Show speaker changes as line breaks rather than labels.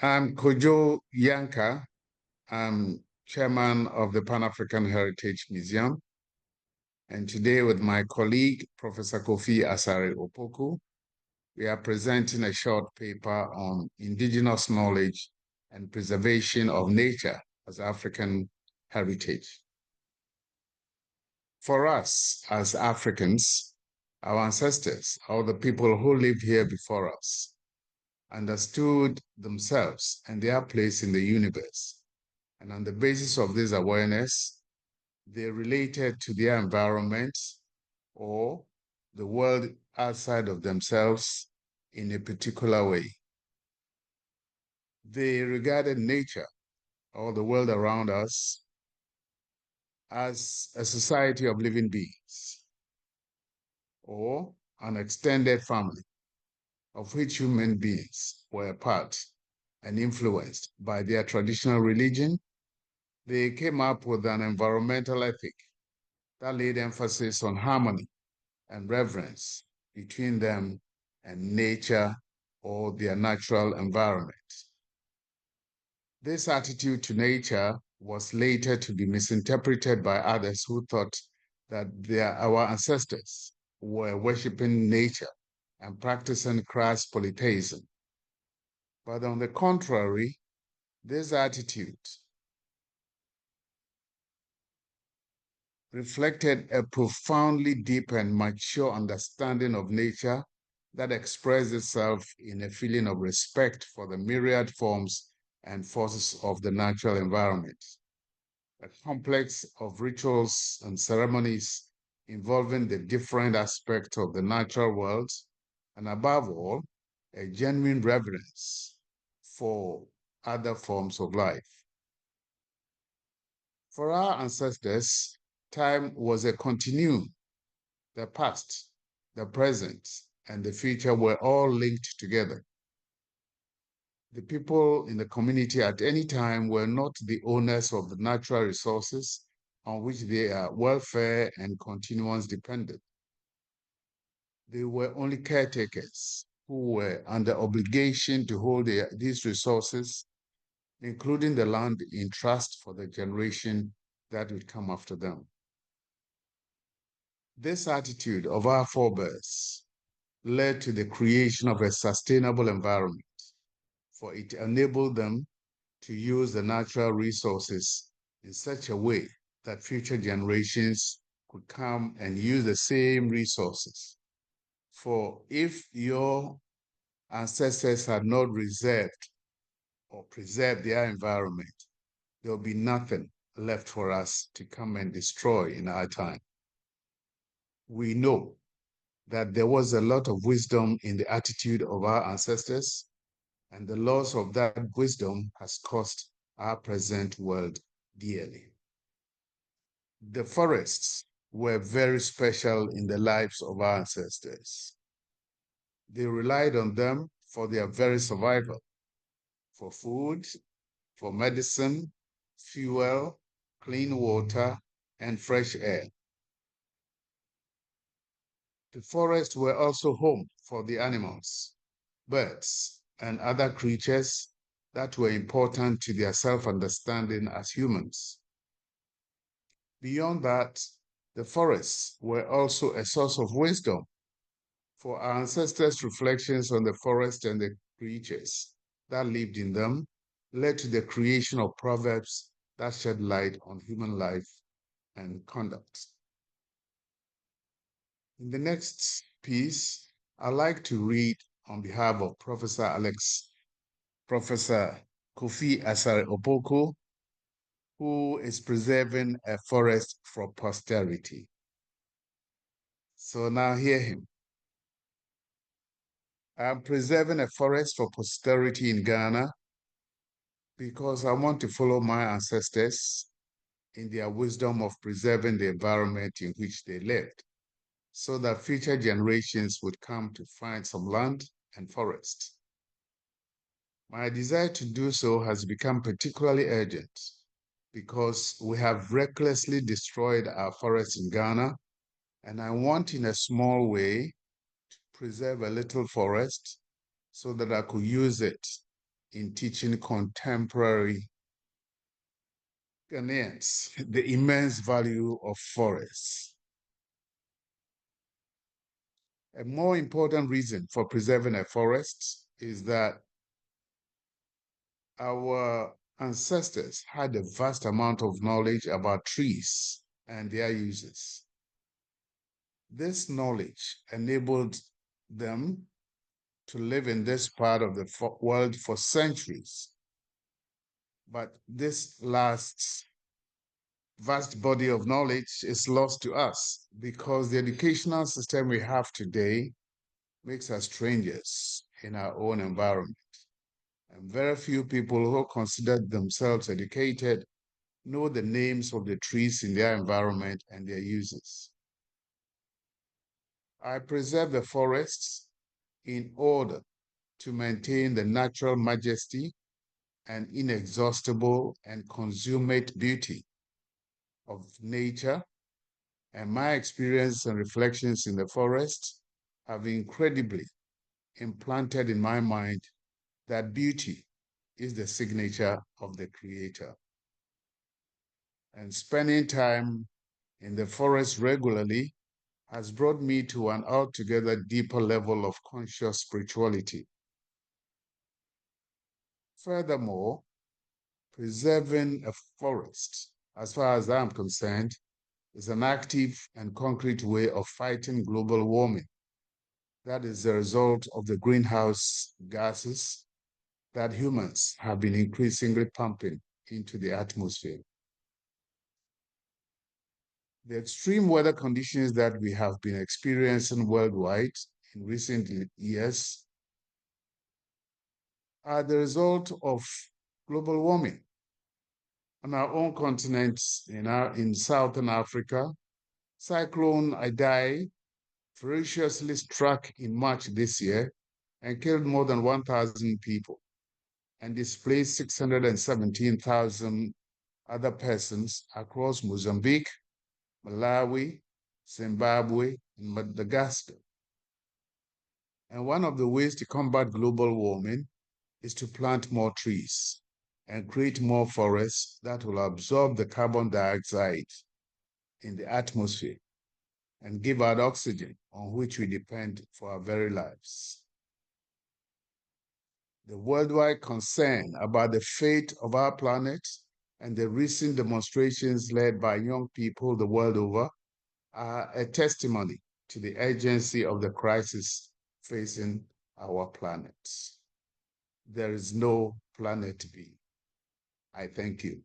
I'm Kojo Yankah. I'm chairman of the Pan-African Heritage Museum. And today with my colleague, Professor Kofi Asare Opoku, we are presenting a short paper on indigenous knowledge and preservation of nature as African heritage. For us as Africans, our ancestors, or the people who lived here before us, understood themselves and their place in the universe. And on the basis of this awareness, they related to their environment or the world outside of themselves in a particular way. They regarded nature or the world around us as a society of living beings or an extended family of which human beings were a part and influenced by their traditional religion. They came up with an environmental ethic that laid emphasis on harmony and reverence between them and nature or their natural environment. This attitude to nature was later to be misinterpreted by others who thought that our ancestors were worshiping nature and practicing Christ polytheism. But on the contrary, this attitude reflected a profoundly deep and mature understanding of nature that expressed itself in a feeling of respect for the myriad forms and forces of the natural environment. A complex of rituals and ceremonies involving the different aspects of the natural world, and above all, a genuine reverence for other forms of life. For our ancestors, time was a continuum. The past, the present, and the future were all linked together. The people in the community at any time were not the owners of the natural resources on which their welfare and continuance depended. They were only caretakers who were under obligation to hold these resources, including the land, in trust for the generation that would come after them. This attitude of our forebears led to the creation of a sustainable environment, for it enabled them to use the natural resources in such a way that future generations could come and use the same resources. For if your ancestors had not reserved or preserved their environment, there will be nothing left for us to come and destroy in our time. We know that there was a lot of wisdom in the attitude of our ancestors, and the loss of that wisdom has cost our present world dearly. The forests were very special in the lives of our ancestors. They relied on them for their very survival, for food, for medicine, fuel, clean water, and fresh air. The forests were also home for the animals, birds, and other creatures that were important to their self-understanding as humans. Beyond that, the forests were also a source of wisdom, for our ancestors' reflections on the forest and the creatures that lived in them led to the creation of proverbs that shed light on human life and conduct. In the next piece, I'd like to read on behalf of Professor Kofi Asare Opoku, who is preserving a forest for posterity. So now hear him. I'm preserving a forest for posterity in Ghana because I want to follow my ancestors in their wisdom of preserving the environment in which they lived, so that future generations would come to find some land and forest. My desire to do so has become particularly urgent because we have recklessly destroyed our forests in Ghana, and I want in a small way to preserve a little forest so that I could use it in teaching contemporary Ghanaians the immense value of forests. A more important reason for preserving a forest is that our ancestors had a vast amount of knowledge about trees and their uses. This knowledge enabled them to live in this part of the world for centuries. But this last vast body of knowledge is lost to us because the educational system we have today makes us strangers in our own environment. And very few people who consider themselves educated know the names of the trees in their environment and their uses. I preserve the forests in order to maintain the natural majesty and inexhaustible and consummate beauty of nature, and my experience and reflections in the forest have incredibly implanted in my mind that beauty is the signature of the Creator. And spending time in the forest regularly has brought me to an altogether deeper level of conscious spirituality. Furthermore, preserving a forest, as far as I'm concerned, is an active and concrete way of fighting global warming. That is the result of the greenhouse gases that humans have been increasingly pumping into the atmosphere. The extreme weather conditions that we have been experiencing worldwide in recent years are the result of global warming. On our own continent, in Southern Africa, Cyclone Idai ferociously struck in March this year and killed more than 1,000 people and displaced 617,000 other persons across Mozambique, Malawi, Zimbabwe, and Madagascar. And one of the ways to combat global warming is to plant more trees and create more forests that will absorb the carbon dioxide in the atmosphere and give out oxygen on which we depend for our very lives. The worldwide concern about the fate of our planet and the recent demonstrations led by young people the world over are a testimony to the urgency of the crisis facing our planet. There is no planet B. I thank you.